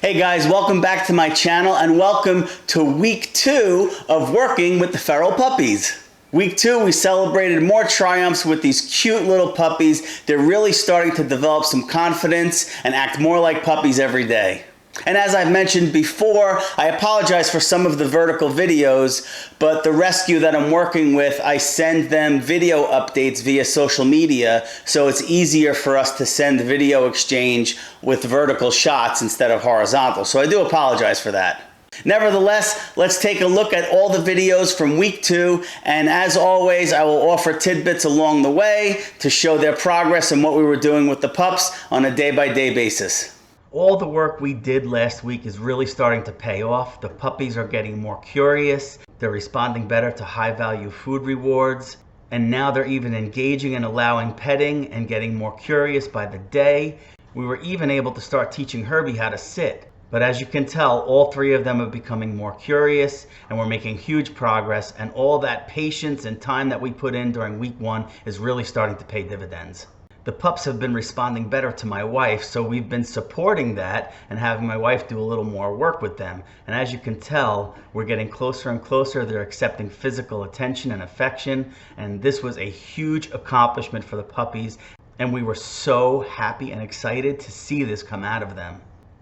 Hey guys, welcome back to my channel and welcome to week 2 of working with the feral puppies. Week 2, we celebrated more triumphs with these cute little puppies. They're really starting to develop some confidence and act more like puppies every day. And as I've mentioned before, I apologize for some of the vertical videos, but the rescue that I'm working with, I send them video updates via social media, so it's easier for us to send video exchange with vertical shots instead of horizontal. So I do apologize for that. Nevertheless, let's take a look at all the videos from week 2, and as always, I will offer tidbits along the way to show their progress and what we were doing with the pups on a day-by-day basis. All the work we did last week is really starting to pay off. The puppies are getting more curious, they're responding better to high-value food rewards, and now they're even engaging and allowing petting and getting more curious by the day. We were even able to start teaching Herbie how to sit. But as you can tell, all 3 of them are becoming more curious, and we're making huge progress, and all that patience and time that we put in during week 1 is really starting to pay dividends. The pups have been responding better to my wife, so we've been supporting that and having my wife do a little more work with them. And as you can tell, we're getting closer and closer. They're accepting physical attention and affection, and this was a huge accomplishment for the puppies, and we were so happy and excited to see this come out of them.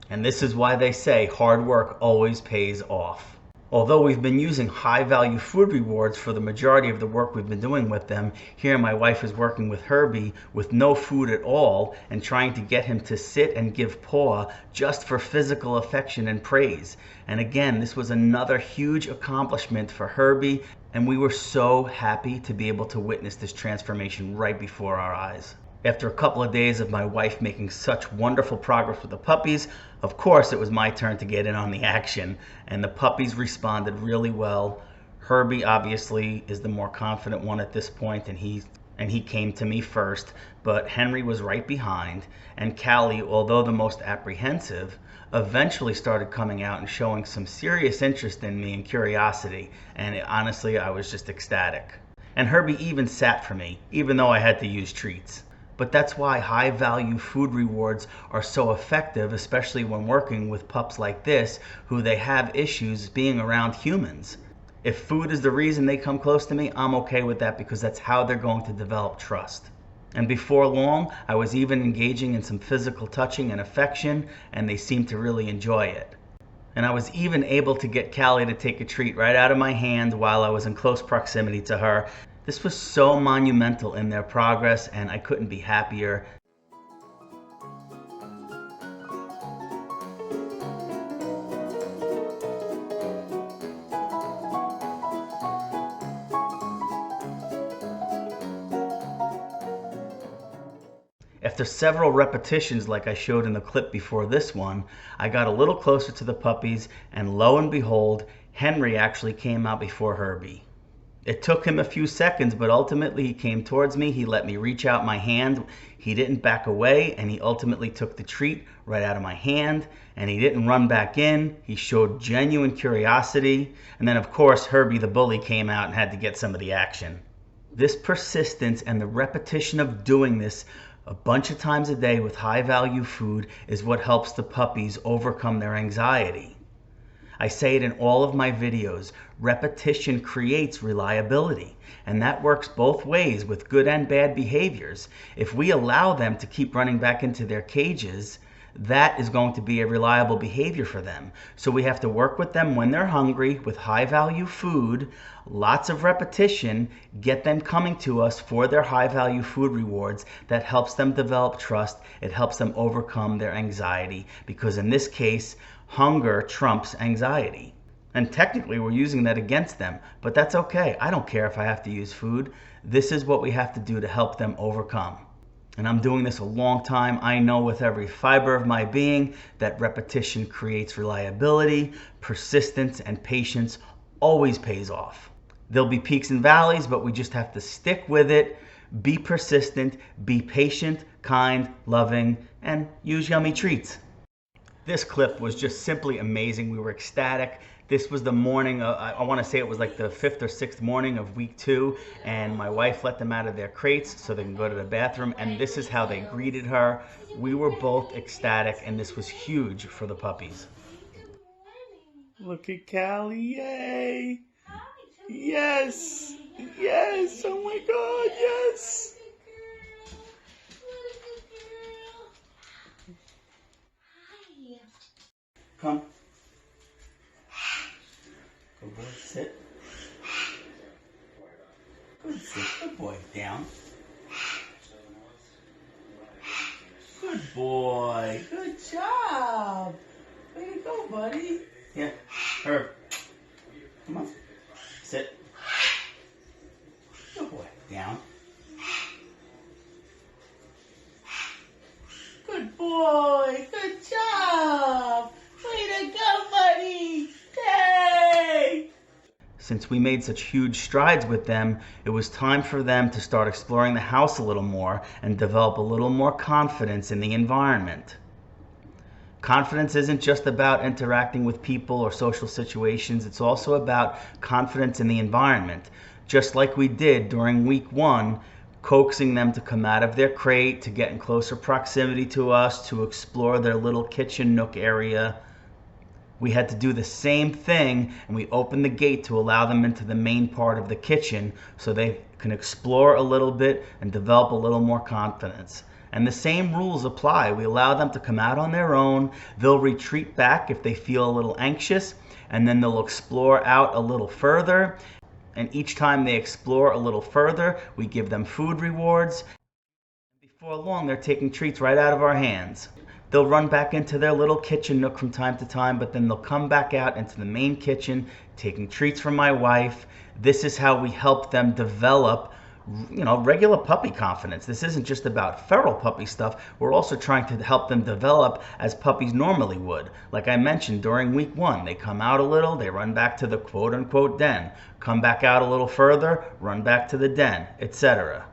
And this is why they say hard work always pays off. Although we've been using high-value food rewards for the majority of the work we've been doing with them, here my wife is working with Herbie with no food at all and trying to get him to sit and give paw just for physical affection and praise. And again, this was another huge accomplishment for Herbie, and we were so happy to be able to witness this transformation right before our eyes. After a couple of days of my wife making such wonderful progress with the puppies, of course it was my turn to get in on the action, and the puppies responded really well. Herbie obviously is the more confident one at this point, and he came to me first, but Henry was right behind, and Callie, although the most apprehensive, eventually started coming out and showing some serious interest in me and curiosity, and honestly I was just ecstatic. And Herbie even sat for me, even though I had to use treats. But that's why high-value food rewards are so effective, especially when working with pups like this, who they have issues being around humans. If food is the reason they come close to me, I'm okay with that because that's how they're going to develop trust. And before long, I was even engaging in some physical touching and affection, and they seemed to really enjoy it. And I was even able to get Callie to take a treat right out of my hand while I was in close proximity to her. This was so monumental in their progress, and I couldn't be happier. After several repetitions like I showed in the clip before this one, I got a little closer to the puppies, and lo and behold, Henry actually came out before Herbie. It took him a few seconds, but ultimately he came towards me. He let me reach out my hand. He didn't back away, and he ultimately took the treat right out of my hand, and he didn't run back in. He showed genuine curiosity. And then, of course, Herbie the bully came out and had to get some of the action. This persistence and the repetition of doing this a bunch of times a day with high-value food is what helps the puppies overcome their anxiety. I say it in all of my videos, repetition creates reliability, and that works both ways with good and bad behaviors. If we allow them to keep running back into their cages, that is going to be a reliable behavior for them. So we have to work with them when they're hungry with high-value food, lots of repetition, get them coming to us for their high-value food rewards. That helps them develop trust. It helps them overcome their anxiety, because in this case, hunger trumps anxiety. And technically we're using that against them, but that's okay. I don't care if I have to use food. This is what we have to do to help them overcome. And I'm doing this a long time. I know with every fiber of my being that repetition creates reliability, persistence, and patience always pays off. There'll be peaks and valleys, but we just have to stick with it, be persistent, be patient, kind, loving, and use yummy treats. This clip was just simply amazing. We were ecstatic. This was the morning, I want to say it was like the 5th or 6th morning of week 2, and my wife let them out of their crates so they can go to the bathroom, and this is how they greeted her. We were both ecstatic, and this was huge for the puppies. Look at Callie, yay! Yes! Yes! Oh my God, yes! Come. Good boy, sit. Good, sit. Good boy, down. Good boy. Good job. Way to go, buddy. Yeah, Herb. Come on. Sit. Good boy. Down. Good boy. Good job. Way to go, buddy. Yay! Since we made such huge strides with them, it was time for them to start exploring the house a little more and develop a little more confidence in the environment. Confidence isn't just about interacting with people or social situations, it's also about confidence in the environment. Just like we did during week 1, coaxing them to come out of their crate, to get in closer proximity to us, to explore their little kitchen nook area. We had to do the same thing, and we opened the gate to allow them into the main part of the kitchen so they can explore a little bit and develop a little more confidence. And the same rules apply. We allow them to come out on their own. They'll retreat back if they feel a little anxious, and then they'll explore out a little further. And each time they explore a little further, we give them food rewards. Before long, they're taking treats right out of our hands. They'll run back into their little kitchen nook from time to time, but then they'll come back out into the main kitchen, taking treats from my wife. This is how we help them develop, regular puppy confidence. This isn't just about feral puppy stuff. We're also trying to help them develop as puppies normally would. Like I mentioned, during week 1, they come out a little, they run back to the quote-unquote den, come back out a little further, run back to the den, etc.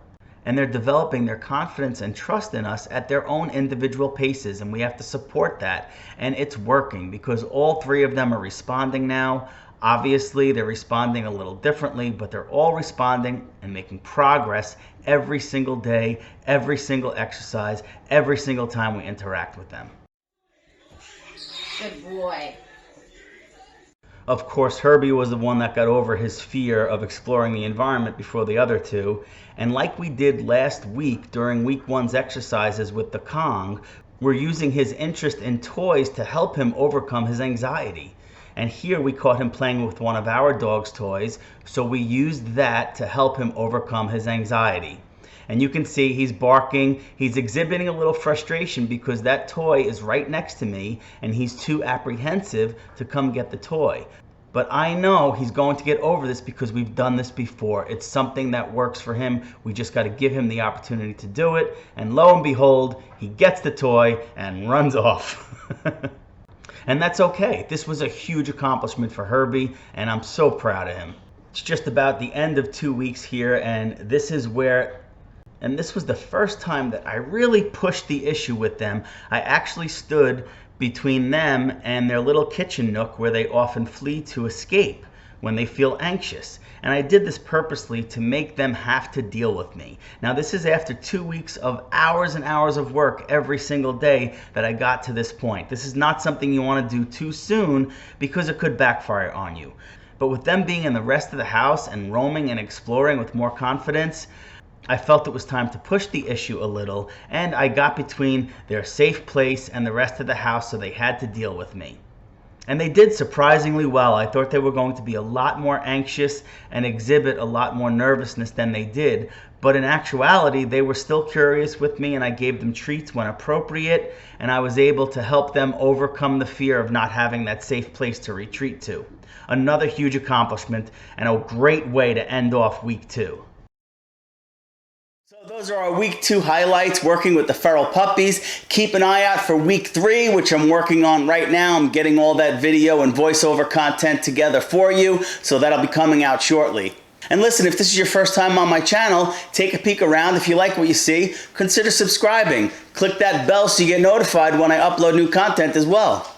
And they're developing their confidence and trust in us at their own individual paces, and we have to support that. And it's working because all 3 of them are responding now. Obviously, they're responding a little differently, but they're all responding and making progress every single day, every single exercise, every single time we interact with them. Good boy. Of course, Herbie was the one that got over his fear of exploring the environment before the other 2. And like we did last week during week 1's exercises with the Kong, we're using his interest in toys to help him overcome his anxiety. And here we caught him playing with one of our dog's toys, so we used that to help him overcome his anxiety. And you can see he's barking, he's exhibiting a little frustration because that toy is right next to me and he's too apprehensive to come get the toy. But I know he's going to get over this because we've done this before. It's something that works for him. We just got to give him the opportunity to do it. And lo and behold, he gets the toy and runs off. And that's okay. This was a huge accomplishment for Herbie, and I'm so proud of him. It's just about the end of 2 weeks here, and this was the first time that I really pushed the issue with them. I actually stood between them and their little kitchen nook where they often flee to escape when they feel anxious. And I did this purposely to make them have to deal with me. Now this is after 2 weeks of hours and hours of work every single day that I got to this point. This is not something you want to do too soon because it could backfire on you. But with them being in the rest of the house and roaming and exploring with more confidence, I felt it was time to push the issue a little, and I got between their safe place and the rest of the house, so they had to deal with me. And they did surprisingly well. I thought they were going to be a lot more anxious and exhibit a lot more nervousness than they did, but in actuality, they were still curious with me, and I gave them treats when appropriate, and I was able to help them overcome the fear of not having that safe place to retreat to. Another huge accomplishment and a great way to end off week 2. So those are our week 2 highlights working with the feral puppies. Keep an eye out for week 3, which I'm working on right now. I'm getting all that video and voiceover content together for you, so that'll be coming out shortly. And listen, if this is your first time on my channel, take a peek around. If you like what you see, consider subscribing. Click that bell so you get notified when I upload new content as well.